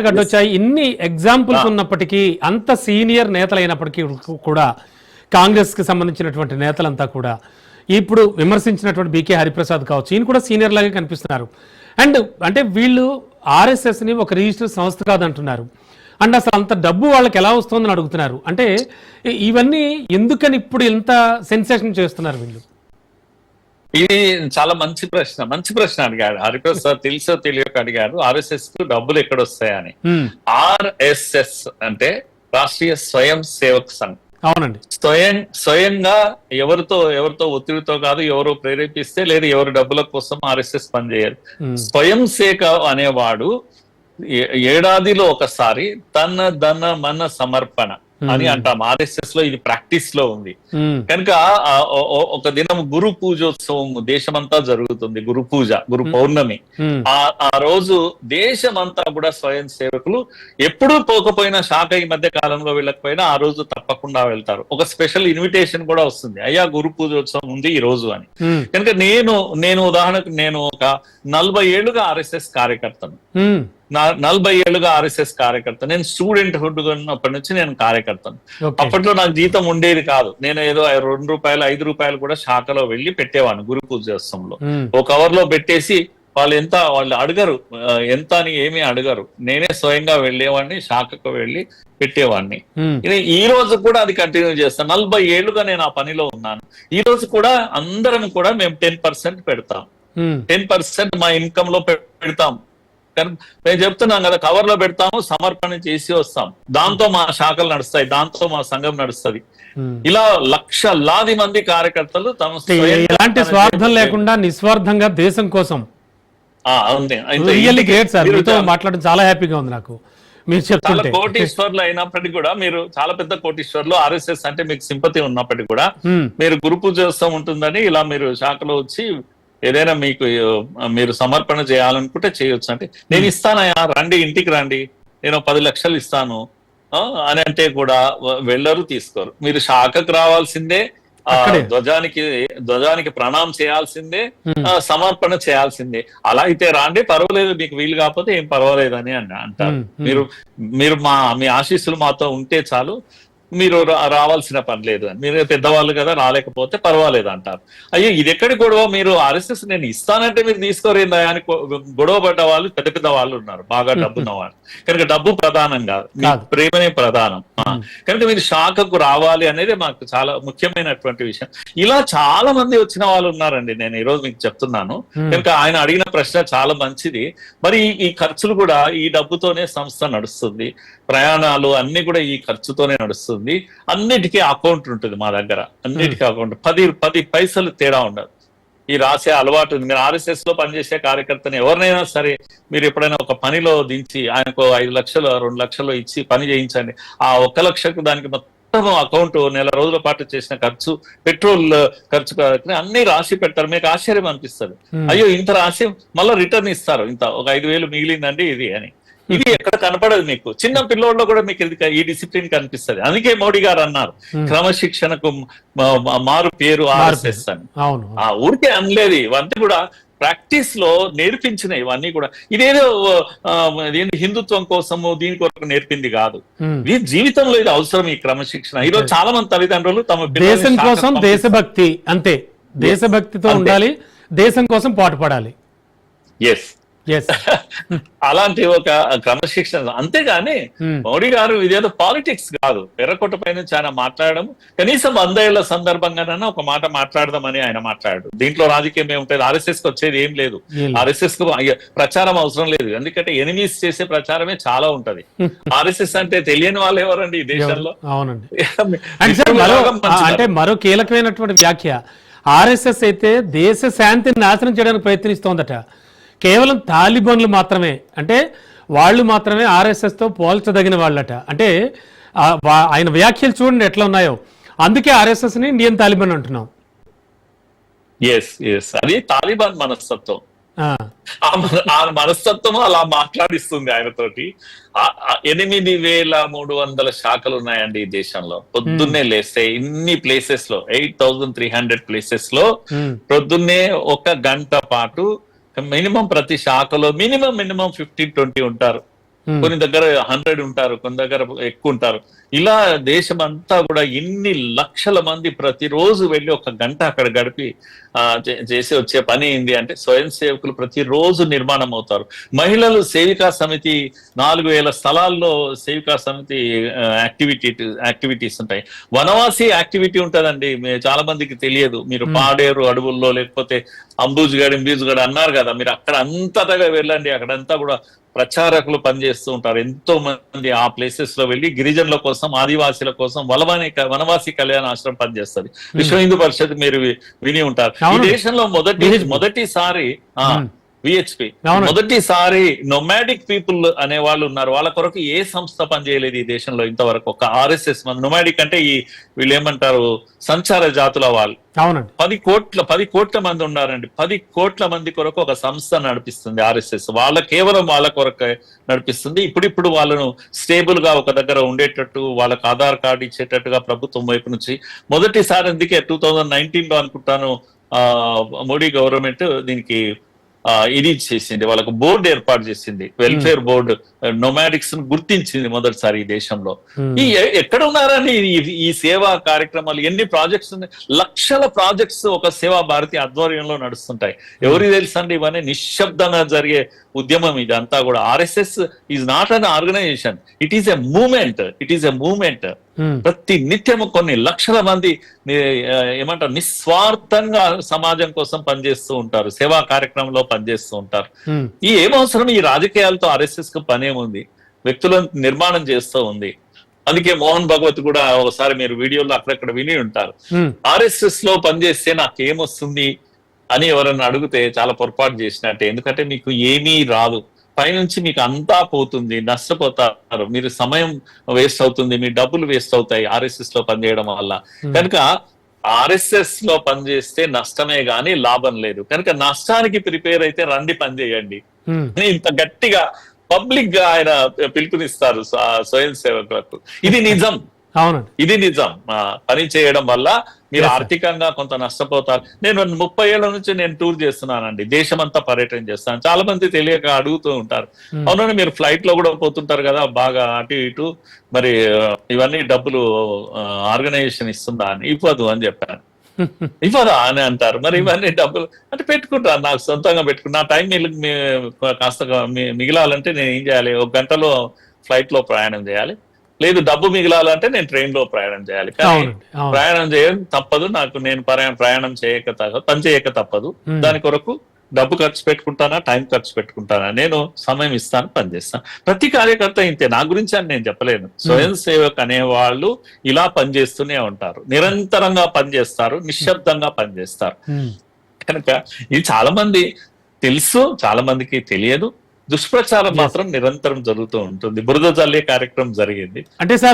గడ్డొచ్చాయి. ఇన్ని ఎగ్జాంపుల్స్ ఉన్నప్పటికీ, అంత సీనియర్ నేతలు అయినప్పటికీ కూడా కాంగ్రెస్ కి సంబంధించినటువంటి నేతలంతా కూడా ఇప్పుడు విమర్శించినటువంటి బీకే హరిప్రసాద్ కావచ్చు, ఈయన కూడా సీనియర్ లాగే కనిపిస్తున్నారు. అండ్ అంటే వీళ్ళు ఆర్ఎస్ఎస్ ని ఒక రిజిస్టర్ సంస్థ కాదంటున్నారు. అండ్ అసలు అంత డబ్బు వాళ్ళకి ఎలా వస్తుందని అడుగుతున్నారు. అంటే ఇవన్నీ ఎందుకని ఇప్పుడు ఇంత సెన్సేషన్ చేస్తున్నారు వీళ్ళు? ఇది చాలా మంచి ప్రశ్న అడిగాడు హరిప్రసాద్. తెలుసో తెలియక అడిగాడు, ఆర్ఎస్ఎస్ కు డబ్బులు ఎక్కడ వస్తాయని. ఆర్ఎస్ఎస్ అంటే రాష్ట్రీయ స్వయం సేవక్ సంఘ్. అవునండి. స్వయంగా ఎవరితో ఒత్తిడితో కాదు, ఎవరు ప్రేరేపిస్తే లేదు, ఎవరు డబ్బుల కోసం ఆర్ఎస్ఎస్ పనిచేయరు. స్వయం సేవక అనేవాడు ఏడాదిలో ఒకసారి తన ధన మన సమర్పణ అని అంటాం. ఆర్ఎస్ఎస్ లో ఇది ప్రాక్టీస్ లో ఉంది కనుక ఒక దినం గురు పూజోత్సవం దేశమంతా జరుగుతుంది. గురు పూజ, గురు పౌర్ణమి. ఆ రోజు దేశమంతా కూడా స్వయం సేవకులు ఎప్పుడూ పోకపోయినా, శాఖ ఈ మధ్య కాలంలో వెళ్ళకపోయినా ఆ రోజు తప్పకుండా వెళ్తారు. ఒక స్పెషల్ ఇన్విటేషన్ కూడా వస్తుంది, అయ్యా గురు పూజోత్సవం ఉంది ఈ రోజు అని. కనుక నేను ఉదాహరణకు నేను ఒక 40 ఏళ్లుగా ఆర్ఎస్ఎస్ కార్యకర్తను. 40 ఏళ్లుగా ఆర్ఎస్ఎస్ కార్యకర్త. నేను స్టూడెంట్ హుడ్ ఉన్నప్పటి నుంచి నేను కార్యకర్తను. అప్పట్లో నాకు జీతం ఉండేది కాదు. నేను ఏదో ₹2, ₹5 కూడా శాఖలో వెళ్ళి పెట్టేవాడిని గురు పూజోత్సవంలో. ఒక కవర్ లో పెట్టేసి వాళ్ళు అడగరు ఎంత అని, ఏమీ అడగరు. నేనే స్వయంగా వెళ్ళేవాడిని, శాఖకు వెళ్ళి పెట్టేవాడిని. ఈ రోజు కూడా అది కంటిన్యూ చేస్తాను. 40 ఏళ్లుగా నేను ఆ పనిలో ఉన్నాను. ఈ రోజు కూడా అందరం కూడా మేము 10% పెడతాం. 10% మా ఇన్కమ్ లో పెడతాం. మేము చెప్తున్నాం కదా, కవర్ లో పెడతాము, సమర్పణ చేసి వస్తాం. దాంతో మా శాఖలు నడుస్తాయి, దాంతో మా సంఘం నడుస్తుంది. ఇలా లక్షలాది మంది కార్యకర్తలు తమ ఎలాంటి స్వార్థం లేకుండా నిస్వార్థంగా దేశం కోసం. మాట్లాడడం చాలా హ్యాపీగా ఉంది నాకు. మీరు చాలా కోటీశ్వర్లు అయినప్పటికీ కూడా, మీరు చాలా పెద్ద కోటీశ్వర్లు, ఆర్ఎస్ఎస్ అంటే మీకు సింపతి ఉన్నప్పటికీ కూడా మీరు గురు పూజోత్సవం ఉంటుందని ఇలా మీరు శాఖలో వచ్చి ఏదైనా మీరు సమర్పణ చేయాలనుకుంటే చేయొచ్చు. అంటే నేను ఇస్తానయా, రండి, ఇంటికి రండి, నేను 10 లక్షలు ఇస్తాను అని అంటే కూడా వెళ్ళరు, తీసుకోరు. మీరు శాఖకు రావాల్సిందే, ధ్వజానికి ప్రణామం చేయాల్సిందే, సమర్పణ చేయాల్సిందే. అలా అయితే రాండి, పర్వాలేదు, మీకు వీలు కాకపోతే ఏం పర్వాలేదు అని అంటారు. మీరు మీ ఆశీస్సులు మాతో ఉంటే చాలు, మీరు రావాల్సిన పని లేదు అని. మీరు పెద్దవాళ్ళు కదా, రాలేకపోతే పర్వాలేదు అంటారు. అయ్యో ఇది ఎక్కడి గొడవ? మీరు ఆర్ఎస్ఎస్ నేను ఇస్తానంటే మీరు తీసుకోరేందా అని గొడవ పడ్డ వాళ్ళు పెద్ద వాళ్ళు ఉన్నారు, బాగా డబ్బున్న వాళ్ళు. కనుక డబ్బు ప్రధానం కాదు, మీ ప్రేమనే ప్రధానం. కనుక మీరు శాఖకు రావాలి అనేది మాకు చాలా ముఖ్యమైనటువంటి విషయం. ఇలా చాలా మంది వచ్చిన వాళ్ళు ఉన్నారండి, నేను ఈ రోజు మీకు చెప్తున్నాను. కనుక ఆయన అడిగిన ప్రశ్న చాలా మంచిది. మరి ఈ ఖర్చులు కూడా ఈ డబ్బుతోనే సంస్థ నడుస్తుంది, ప్రయాణాలు అన్ని కూడా ఈ ఖర్చుతోనే నడుస్తుంది. అన్నిటికీ అకౌంట్ ఉంటుంది మా దగ్గర, అన్నిటికీ అకౌంట్. 10 పైసలు తేడా ఉండదు. ఈ రాసే అలవాటు ఉంది. మీరు ఆర్ఎస్ఎస్ లో పనిచేసే కార్యకర్తని ఎవరినైనా సరే మీరు ఎప్పుడైనా ఒక పనిలో దించి ఆయనకు 5 లక్షలు 2 లక్షలు ఇచ్చి పని చేయించండి, ఆ 1 లక్షకు దానికి మొత్తం అకౌంట్, నెల రోజుల పాటు చేసిన ఖర్చు, పెట్రోల్ ఖర్చు అన్ని రాసి పెడతారు. మీకు ఆశ్చర్యం అనిపిస్తుంది, అయ్యో ఇంత రాసి మళ్ళీ రిటర్న్ ఇస్తారు, ఇంత ఒక 5,000 మిగిలిందండి ఇది అని. ఇది ఎక్కడ కనపడదు మీకు. చిన్న పిల్లోళ్ళలో కూడా మీకు ఈ డిసిప్లిన్ కనిపిస్తుంది. అందుకే మోడీ గారు అన్నారు, క్రమశిక్షణకు మారు పేరు ఆర్ఎస్ఎస్ అని. ఊరికే అనలేదు, ఇవన్నీ కూడా ప్రాక్టీస్ లో నేర్పించినవి ఇవన్నీ కూడా. ఇదేదో హిందుత్వం కోసము దీని కొరకు నేర్పింది కాదు. ఇది జీవితంలో ఇది అవసరం, ఈ క్రమశిక్షణ. ఈరోజు చాలా మంది తల్లిదండ్రులు తమ దేశం కోసం దేశభక్తి, అంతే, దేశభక్తితో ఉండాలి, దేశం కోసం పాటుపడాలి. ఎస్, అలాంటి ఒక క్రమశిక్షణ. అంతేగాని మోడీ గారు ఇదేదో పాలిటిక్స్ కాదు, ఎర్రకోట పైన చాలా మాట్లాడడం, కనీసం 100 ఏళ్ల సందర్భంగానైనా ఒక మాట మాట్లాడదామని ఆయన మాట్లాడు. దీంట్లో రాజకీయం ఏముంటుంది? ఆర్ఎస్ఎస్ కు వచ్చేది ఏం లేదు, ఆర్ఎస్ఎస్ కు ప్రచారం అవసరం లేదు. ఎందుకంటే ఎనిమీస్ చేసే ప్రచారమే చాలా ఉంటది. ఆర్ఎస్ఎస్ అంటే తెలియని వాళ్ళు ఎవరండి ఈ దేశంలో? అవునండి. అంటే మరో కీలకమైనటువంటి వ్యాఖ్య, ఆర్ఎస్ఎస్ అయితే దేశ శాంతిని నాశనం చేయడానికి ప్రయత్నిస్తోందట. కేవలం తాలిబాన్లు మాత్రమే, అంటే వాళ్ళు మాత్రమే ఆర్ఎస్ఎస్ తో పోల్చదగిన వాళ్ళట. అంటే ఆయన వ్యాఖ్యలు చూడండి ఎట్లా ఉన్నాయో. అందుకే ఆర్ఎస్ఎస్ ని ఇండియన్ తాలిబాన్ అంటున్నాం. అది తాలిబాన్ మనస్తత్వం. ఆ మనస్తత్వం అలా మాట్లాడిస్తుంది ఆయనతోటి. 8,300 శాఖలు ఉన్నాయండి ఈ దేశంలో. పొద్దున్నే లేస్తే ఇన్ని ప్లేసెస్ లో 8,300 ప్లేసెస్ లో పొద్దున్నే 1 గంట పాటు మినిమం ప్రతి శాఖలో మినిమం 15-20 ఉంటారు. కొన్ని దగ్గర 100 ఉంటారు, కొన్ని దగ్గర ఎక్కువ ఉంటారు. ఇలా దేశం అంతా కూడా ఎన్ని లక్షల మంది ప్రతిరోజు వెళ్ళి 1 గంట అక్కడ గడిపి చేసి వచ్చే పని ఏంది అంటే స్వయం సేవకులు ప్రతిరోజు నిర్మాణం అవుతారు. మహిళలు సేవికా సమితి 4000 స్థలాల్లో సేవికా సమితి యాక్టివిటీస్ ఉంటాయి. వనవాసి యాక్టివిటీ ఉంటుందండి, చాలా మందికి తెలియదు. మీరు పాడేరు అడవుల్లో లేకపోతే అంబూజ్గడ్ అన్నారు కదా, మీరు అక్కడ అంతటగా వెళ్ళండి. అక్కడంతా కూడా ప్రచారకులు పనిచేస్తూ ఉంటారు. ఎంతో మంది ఆ ప్లేసెస్ లో వెళ్ళి గిరిజనుల కోసం, ఆదివాసీల కోసం వనవాసి కళ్యాణ ఆశ్రమం పనిచేస్తుంది. విశ్వ హిందూ పరిషత్ మీరు విని ఉంటారు. ఈ దేశంలో మొదటిసారి విహెచ్పి మొదటిసారి నొమాడిక్ పీపుల్ అనే వాళ్ళు ఉన్నారు. వాళ్ళ కొరకు ఏ సంస్థ పనిచేయలేదు ఈ దేశంలో ఇంతవరకు. ఒక RSS మంది నొమాడిక్ అంటే వీళ్ళు ఏమంటారు, సంచార జాతుల వాళ్ళు. 10 కోట్ల మంది ఉన్నారండి. 10 కోట్ల మంది కొరకు ఒక సంస్థ నడిపిస్తుంది RSS. కేవలం వాళ్ళ కొరకు నడిపిస్తుంది. ఇప్పుడు వాళ్ళను స్టేబుల్ గా ఒక దగ్గర ఉండేటట్టు, వాళ్ళకి ఆధార్ కార్డు ఇచ్చేటట్టుగా ప్రభుత్వం వైపు నుంచి మొదటిసారి, అందుకే 2019లో అనుకుంటాను మోడీ గవర్నమెంట్ దీనికి ఇది చేసింది, వాళ్ళకు బోర్డు ఏర్పాటు చేసింది, వెల్ఫేర్ బోర్డు. నొమాడిక్స్ ను గుర్తించింది మొదటిసారి ఈ దేశంలో. ఎక్కడ ఉన్నారని ఈ సేవా కార్యక్రమాలు, ఎన్ని ప్రాజెక్ట్స్ ఉన్నాయి, లక్షల ప్రాజెక్ట్స్ ఒక సేవా భారతి ఆధ్వర్యంలో నడుస్తుంటాయి. ఎవరికి తెలుసండి ఇవన్నీ? నిశ్శబ్దంగా జరిగే ఉద్యమం ఇదంతా కూడా. RSS is not an organisation, it is a movement. ప్రతి నిత్యము కొన్ని లక్షల మంది ఏమంటారు, నిస్వార్థంగా సమాజం కోసం పనిచేస్తూ ఉంటారు, సేవా కార్యక్రమంలో పనిచేస్తూ ఉంటారు. ఏమవసరం ఈ రాజకీయాలతో? RSS కు పనేముంది? వ్యక్తులను నిర్మాణం చేస్తూ ఉంది. అందుకే మోహన్ భగవత్ కూడా ఒకసారి మీరు వీడియోలో అక్కడక్కడ విని ఉంటారు, RSS లో పనిచేస్తే నాకేమొస్తుంది అని ఎవరన్నా అడిగితే చాలా పొరపాటు చేసినట్టే. ఎందుకంటే మీకు ఏమీ రాదు, పైనుంచి మీకు అంతా పోతుంది, నష్టపోతారు, మీరు సమయం వేస్ట్ అవుతుంది, మీ డబ్బులు వేస్ట్ అవుతాయి RSS లో పనిచేయడం వల్ల. కనుక RSS లో పనిచేస్తే నష్టమే గాని లాభం లేదు. కనుక నష్టానికి ప్రిపేర్ అయితే రండి పనిచేయండి అని ఇంత గట్టిగా పబ్లిక్ గా ఆయన పిలుపునిస్తారు స్వయం సేవకులకు. ఇది నిజం. ఇది నిజం. పని చేయడం వల్ల మీరు ఆర్థికంగా కొంత నష్టపోతారు. నేను 30 ఏళ్ల నుంచి నేను టూర్ చేస్తున్నానండి, దేశమంతా పర్యటన చేస్తాను. చాలా మంది తెలియక అడుగుతూ ఉంటారు, అవునండి మీరు ఫ్లైట్ లో కూడా పోతుంటారు కదా బాగా అటు ఇటు, మరి ఇవన్నీ డబ్బులు ఆర్గనైజేషన్ ఇస్తుందా అని. ఇవ్వదు అని చెప్పాను. ఇవ్వదా అని అంటారు. మరి ఇవన్నీ డబ్బులు అంటే పెట్టుకుంటాను, నాకు సొంతంగా పెట్టుకున్నా. నా టైం కాస్త మిగిలాలంటే నేను ఏం చేయాలి? 1 గంటలో ఫ్లైట్ లో ప్రయాణం చేయాలి, లేదు డబ్బు మిగిలాలంటే నేను ట్రైన్ లో ప్రయాణం చేయాలి. కానీ ప్రయాణం చేయడం తప్పదు నాకు, నేను ప్రయాణం పని చేయక తప్పదు. దాని కొరకు డబ్బు ఖర్చు పెట్టుకుంటానా, టైం ఖర్చు పెట్టుకుంటానా, నేను సమయం ఇస్తాను, పనిచేస్తాను. ప్రతి కార్యకర్త ఇంతే. నా గురించి అని నేను చెప్పలేను. స్వయం సేవక్ అనేవాళ్ళు ఇలా పనిచేస్తూనే ఉంటారు, నిరంతరంగా పనిచేస్తారు, నిశ్శబ్దంగా పనిచేస్తారు. కనుక ఇది చాలా మంది తెలుసు, చాలా మందికి తెలియదు. దుష్ప్రచారం మాత్రం నిరంతరం జరుగుతూ ఉంటుంది. బురద జల్లే కార్యక్రమం జరిగింది. అంటే సార్